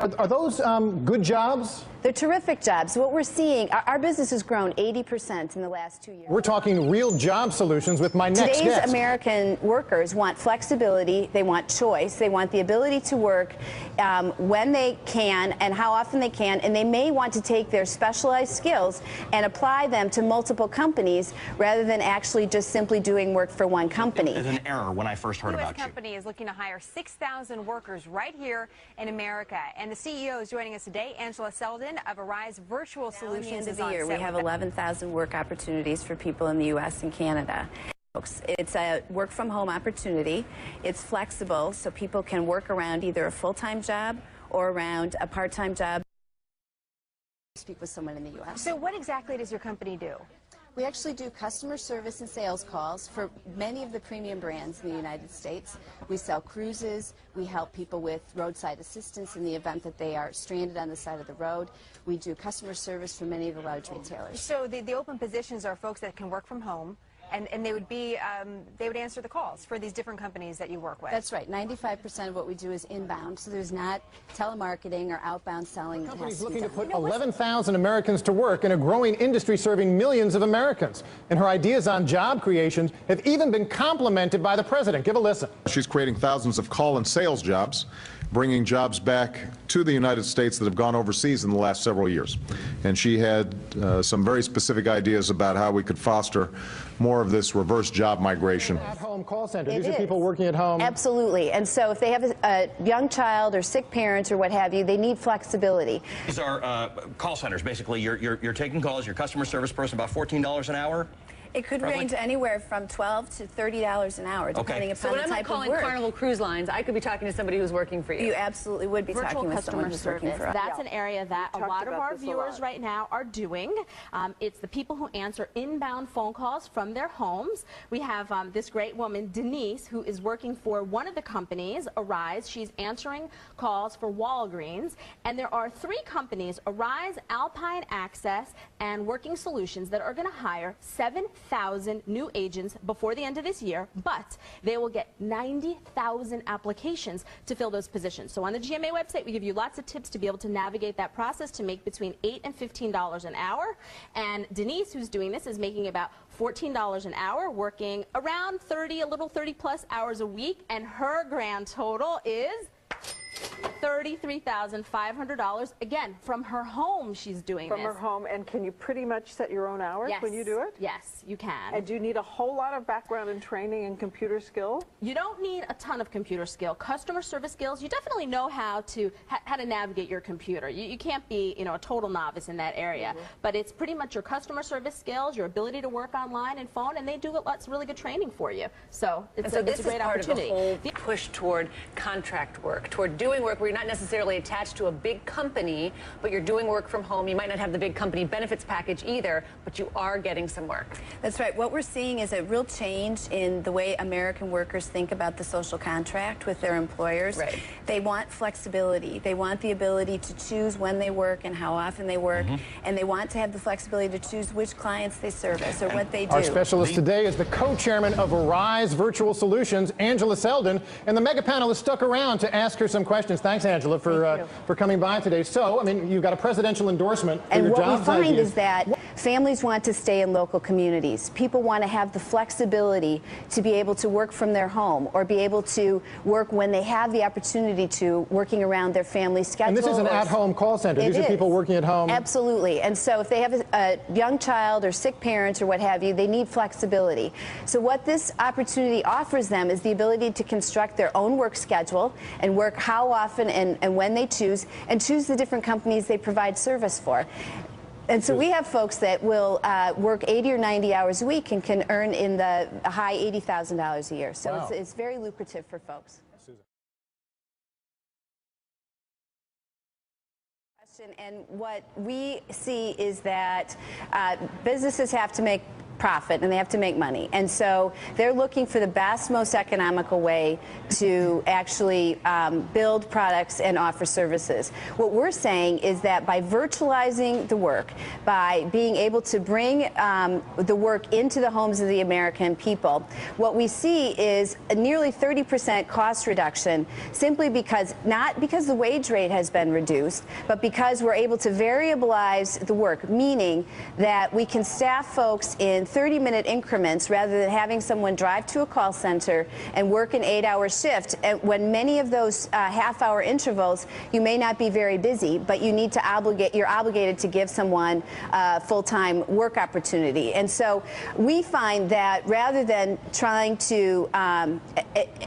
Are those good jobs? They're terrific jobs. What we're seeing, our business has grown 80% in the last 2 years. We're talking real job solutions with my next guest. Today's American workers want flexibility, they want choice, they want the ability to work when they can and how often they can, and they may want to take their specialized skills and apply them to multiple companies rather than actually just simply doing work for one company. It's an error when I first heard about you. The U.S. company is looking to hire 6,000 workers right here in America. And the CEO is joining us today, Angela Selden of Arise Virtual Solutions. At the end of the year, we have 11,000 work opportunities for people in the U.S. and Canada. It's a work-from-home opportunity. It's flexible, so people can work around either a full-time job or around a part-time job. Speak with someone in the U.S. So what exactly does your company do? We actually do customer service and sales calls for many of the premium brands in the United States. We sell cruises. We help people with roadside assistance in the event that they are stranded on the side of the road. We do customer service for many of the large retailers. So the open positions are folks that can work from home, and they would be they would answer the calls for these different companies that you work with. That's right. 95% of what we do is inbound, so there's not telemarketing or outbound selling. The company's looking to put 11,000 Americans to work in a growing industry serving millions of Americans. And her ideas on job creation have even been complimented by the president. Give a listen. She's creating thousands of call and sales jobs, bringing jobs back to the United States that have gone overseas in the last several years. And she had some very specific ideas about how we could foster more of this reverse job migration. At-home call center. These are people working at home. Absolutely. And so if they have a young child or sick parents or what have you, they need flexibility. These are call centers. Basically, you're taking calls, your customer service person, about $14 an hour? It could range anywhere from $12 to $30 an hour, depending upon the type of work. So when I'm calling Carnival Cruise Lines, I could be talking to somebody who's working for you. You absolutely would be talking with someone who's working for us. That's an area that a lot of our viewers right now are doing. It's the people who answer inbound phone calls from their homes. We have this great woman, Denise, who is working for one of the companies, Arise. She's answering calls for Walgreens. And there are 3 companies, Arise, Alpine Access, and Working Solutions, that are going to hire 7,000 new agents before the end of this year, but they will get 90,000 applications to fill those positions. So on the GMA website, we give you lots of tips to be able to navigate that process to make between $8 and $15 an hour. And Denise, who's doing this, is making about $14 an hour, working around 30, a little 30-plus hours a week, and her grand total is $33,500. Again, from her home she's doing this. From her home. And can you pretty much set your own hours when you do it? Yes, you can. And do you need a whole lot of background in training and computer skill? You don't need a ton of computer skill. Customer service skills, you definitely know how to navigate your computer. You can't be, a total novice in that area. But it's pretty much your customer service skills, your ability to work online and phone, and they do lots of really good training for you. So it's a great opportunity. This is part of the whole push toward contract work, toward doing work where you're not necessarily attached to a big company, but you're doing work from home. You might not have the big company benefits package either, but you are getting some work. That's right. What we're seeing is a real change in the way American workers think about the social contract with their employers. Right. They want flexibility. They want the ability to choose when they work and how often they work, and they want to have the flexibility to choose which clients they service or what they do. Our specialist today is the co-chairman of Arise Virtual Solutions, Angela Selden, and the mega panel has stuck around to ask her some questions. Thanks, Angela, for coming by today. So, I mean, you've got a presidential endorsement for and your what job we find ideas. is that families want to stay in local communities. People want to have the flexibility to be able to work from their home or be able to work when they have the opportunity to, working around their family schedule. And this is an at-home call center. These are people working at home. Absolutely. And so if they have a young child or sick parents or what have you, they need flexibility. So what this opportunity offers them is the ability to construct their own work schedule and work how often and when they choose, and choose the different companies they provide service for. And so we have folks that will work 80 or 90 hours a week and can earn in the high $80,000 a year. So it's very lucrative for folks. And what we see is that businesses have to make profit and they have to make money. And so they're looking for the best, most economical way to actually build products and offer services. What we're saying is that by virtualizing the work, by being able to bring the work into the homes of the American people, what we see is a nearly 30% cost reduction, simply because, not because the wage rate has been reduced, but because we're able to variabilize the work, meaning that we can staff folks in 30-minute increments rather than having someone drive to a call center and work an 8-hour shift. And when many of those half-hour intervals, you may not be very busy, but you need to you're obligated to give someone full-time work opportunity. And so we find that rather than trying to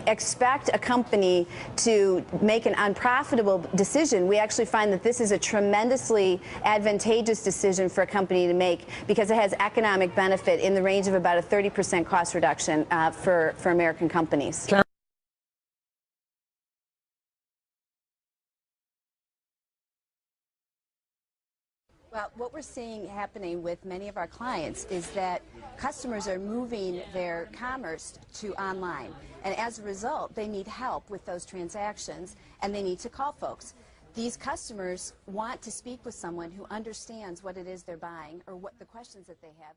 expect a company to make an unprofitable decision, we actually find that this is a tremendously advantageous decision for a company to make, because it has economic benefit in the range of about a 30% cost reduction for American companies. Well, what we're seeing happening with many of our clients is that customers are moving their commerce to online. And as a result, they need help with those transactions, and they need to call folks. These customers want to speak with someone who understands what it is they're buying or what the questions that they have.